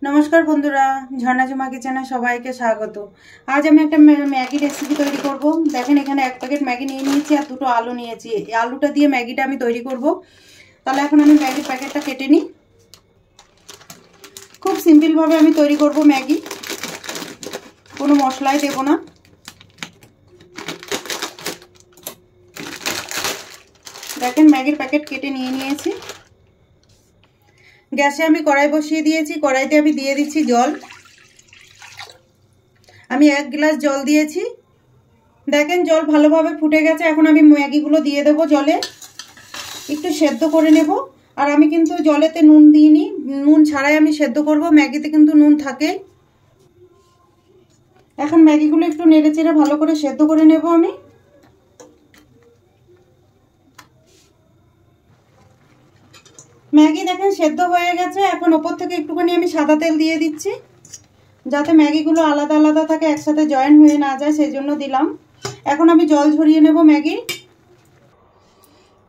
নমস্কার বন্ধুরা, ঝর্ণা ঝুমা কিচেনে সবাইকে স্বাগত। আজ আমি একটা ম্যাগি রেসিপি তৈরি করব। দেখেন এখানে এক প্যাকেট ম্যাগি নিয়ে নিয়েছি আর দুটো আলু নিয়েছি। এই আলুটা দিয়ে ম্যাগিটা আমি তৈরি করব। তাহলে এখন আমি ম্যাগির প্যাকেটটা কেটে নিই। খুব সিম্পলভাবে আমি তৈরি করব ম্যাগি, কোনো মশলাই দেব না। দেখেন ম্যাগির প্যাকেট কেটে নিয়ে নিয়েছি। গ্যাসে আমি কড়াই বসিয়ে দিয়েছি। কড়াইতে আমি দিয়ে দিচ্ছি জল। আমি 1 গ্লাস জল দিয়েছি। দেখেন জল ভালোভাবে ফুটে গেছে। এখন আমি ম্যাগিগুলো দিয়ে দেবো জলে, একটু সেদ্ধ করে নেব। আর আমি কিন্তু জলেতে নুন দিইনি, নুন ছাড়াই আমি সেদ্ধ করব। ম্যাগিতে কিন্তু নুন থাকে। এখন ম্যাগিগুলো একটু নেড়ে চেড়ে ভালো করে সেদ্ধ করে নেব আমি। ম্যাগি দেখেন সেদ্ধ হয়ে গেছে। এখন ওপর থেকে একটুখানি আমি সাদা তেল দিয়ে দিচ্ছি, যাতে ম্যাগিগুলো আলাদা আলাদা থাকে, একসাথে জয়েন হয়ে না যায়, সেই জন্য দিলাম। এখন আমি জল ঝরিয়ে নেব ম্যাগি।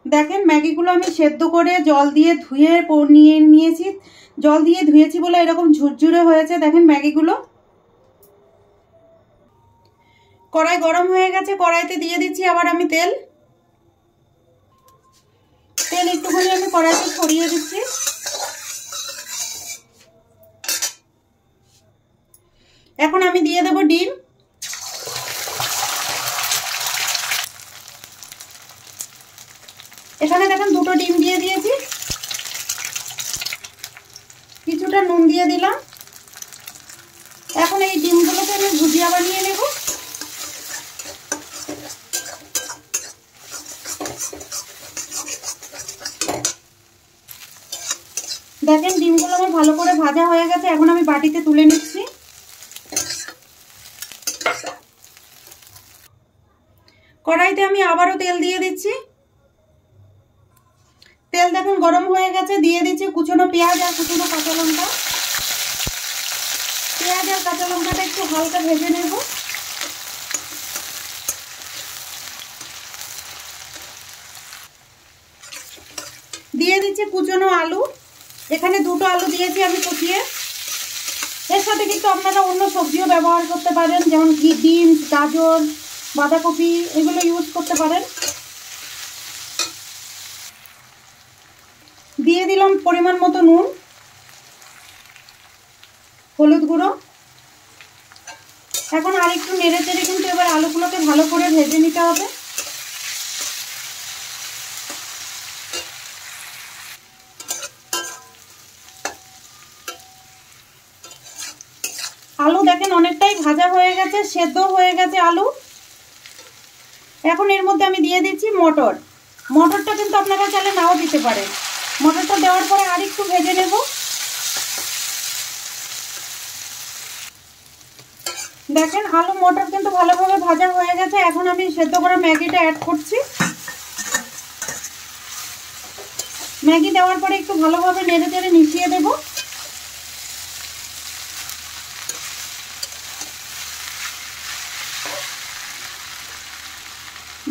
দেখেন ম্যাগিগুলো আমি সেদ্ধ করে জল দিয়ে ধুয়ে নিয়ে নিয়েছি। জল দিয়ে ধুয়েছি বলে এরকম ঝুরঝুরে হয়েছে। দেখেন ম্যাগিগুলো। কড়াই গরম হয়ে গেছে, কড়াইতে দিয়ে দিচ্ছি আবার আমি তেল। তেল একটুখানি আমি কড়াইতে ছড়িয়ে দিচ্ছি। এখন আমি দিয়ে দেব ডিম। এখানে দেখেন দুটো ডিম দিয়ে দিয়েছি, কিছুটা নুন দিয়ে দিলাম। এখন এই ডিমগুলোকে আমি ভুজিয়া বানিয়ে নেব। দেখেন ডিমগুলো আমার ভালো করে ভাজা হয়ে গেছে। এখন আমি বাটিতে তুলে নিচ্ছি। কড়াইতে আমি আবারও তেল দিয়ে দিচ্ছি। তেল দেখুন গরম হয়ে গেছে। দিয়ে দিচ্ছি কুচনো পেঁয়াজ আর কুচনো কাঁচা লঙ্কা। পেঁয়াজ আর কাঁচা লঙ্কাটা একটু হালকা ভেজে নেব। দিয়ে দিচ্ছি কুচনো আলু। এখানে দুটো আলু দিয়েছি আমি কুচিয়ে। এর সাথে কিন্তু আপনারা অন্য সবজিও ব্যবহার করতে পারেন, যেমন বিনস, গাজর, বাঁধাকপি, এগুলো ইউজ করতে পারেন। দিয়ে দিলাম পরিমাণ মতো নুন, হলুদ গুঁড়ো। এখন আর একটু নেড়ে চেড়ে কিন্তু এবার আলুগুলোকে ভালো করে ভেজে নিতে হবে। আলু দেখেন অনেকটাই ভাজা হয়ে গেছে, সেদ্ধ হয়ে গেছে আলু। এখন এর মধ্যে আমি দিয়ে দিচ্ছি মটর। মটরটা কিন্তু আপনারা চাইলে নাও দিতে পারেন। মটরটা দেওয়ার পরে আর একটু ভেজে নেব। দেখেন আলু মটর কিন্তু ভালোভাবে ভাজা হয়ে গেছে। এখন আমি সেদ্ধ করা ম্যাগিটা অ্যাড করছি। ম্যাগি দেওয়ার পরে একটু ভালোভাবে নেড়ে চেড়ে মিশিয়ে দেব।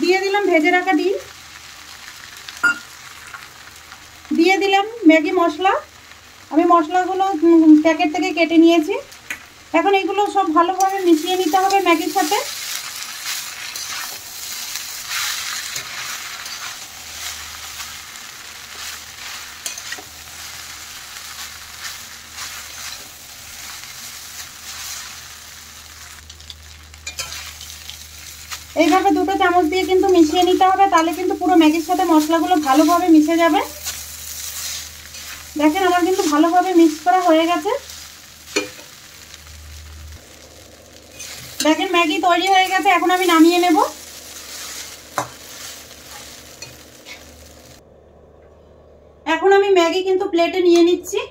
দিয়ে দিলাম ভেজে রাখা ডিম। দিয়ে দিলাম ম্যাগি মশলা। আমি মশলাগুলো প্যাকেট থেকে কেটে নিয়েছি। এখন এগুলো সব ভালোভাবে মিশিয়ে নিতে হবে ম্যাগির সাথে। এইভাবে দুটো চামচ দিয়ে কিন্তু মিশিয়ে নিতে হবে, তাহলে কিন্তু পুরো ম্যাগির সাথে মশলাগুলো ভালোভাবে মিশে যাবে। দেখেন আমার কিন্তু ভালোভাবে মিক্স করা হয়ে গেছে। দেখেন ম্যাগি তৈরি হয়ে গেছে। এখন আমি নামিয়ে নেব। এখন আমি ম্যাগি কিন্তু প্লেটে নিয়ে নিচ্ছি।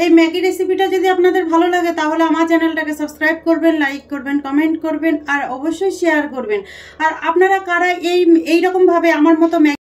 এই ম্যাগি রেসিপিটা যদি আপনাদের ভালো লাগে তাহলে আমার চ্যানেলটাকে সাবস্ক্রাইব করবেন, লাইক করবেন, কমেন্ট করবেন আর অবশ্যই শেয়ার করবেন। আর আপনারা কারা এইরকম ভাবে আমার মতো